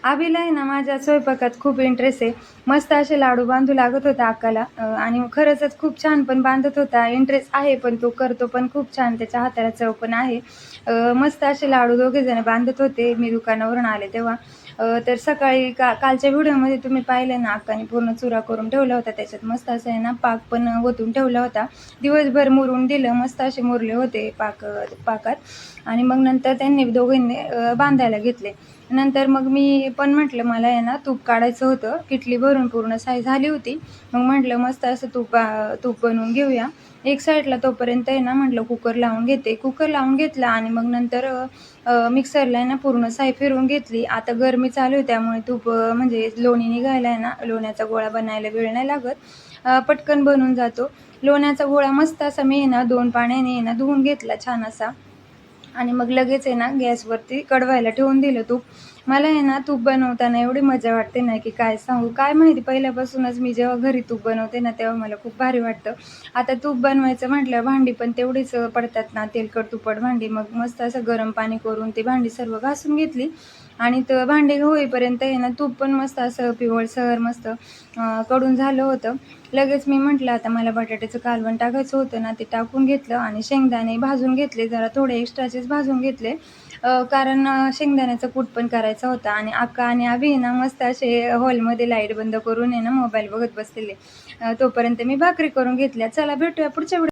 अभिला आहे ना माझ्या स्वयंपाकात खूप इंटरेस्ट आहे. मस्त असे लाडू बांधू लागत होता अक्काला आणि खरंचच खूप छान पण बांधत होता. इंटरेस्ट आहे पण तो करतो पण खूप छान. त्याच्या हाताला चव पण आहे. मस्त असे लाडू दोघेजण बांधत होते. मी दुकानावरून आले तेव्हा. तर सकाळी कालच्या व्हिडिओमध्ये तुम्ही पाहिलं ना अक्काने पूर्ण चुरा करून ठेवला होता. त्याच्यात मस्त असं आहे ना पाक पण ओतून ठेवला होता. दिवसभर मुरून दिलं. मस्त असे मुरले होते पाकात आणि मग नंतर त्यांनी दोघींनी बांधायला घेतले. नंतर मग मी पण म्हटलं मला आहे ना तूप काढायचं होतं. किटली भरून पूर्ण साई झाली होती. मग म्हटलं मस्त असं तूप बनवून घेऊया. एक साईडला तोपर्यंत आहे ना म्हटलं कुकर लावून घेते. कुकर लावून घेतला आणि मग नंतर मिक्सरला आहे ना पूर्ण साई फिरवून घेतली. आता गरमी चालू आहे त्यामुळे तूप म्हणजे लोणी निघायला आहे ना लोण्याचा गोळा बनायला वेळ नाही लागत. पटकन बनून जातो. लोण्याचा गोळा मस्त असा मी आहे ना 2 पाण्याने आहे ना धुवून घेतला छान असा आणि मग लगेच आहे ना गॅसवरती कडवायला ठेवून दिलं तूप. मला आहे ना तूप बनवताना एवढी मजा वाटते ना की काय सांगू. काय माहिती पहिल्यापासूनच मी जेव्हा घरी तूप बनवते ना तेव्हा मला खूप भारी वाटतं. आता तूप बनवायचं म्हटलं भांडी पण तेवढीच पडतात ना तेलकट तुपट भांडी. मग मस्त असं गरम पाणी करून ती भांडी सर्व घासून घेतली आणि भांडी होईपर्यंत आहे ना तूप पण मस्त असं पिवळसर मस्त कडून झालं होतं. लगेच मी म्हटलं आता मला बटाट्याचं कालवण टाकायचं होतं ना ते टाकून घेतलं आणि शेंगदाणे भाजून घेतले. जरा थोडे एक्स्ट्राचेच भाजून घेतले. कारण शेंगदाण्याचं कूट पण करायचा होता आणि अक्का आणि अभि ना मस्त असे हॉलमध्ये लाईट बंद करून आहे ना मोबाईल बघत बसलेले. तोपर्यंत मी भाकरी करून घेतल्या. चला भेटूया पुढच्या व्हिडिओ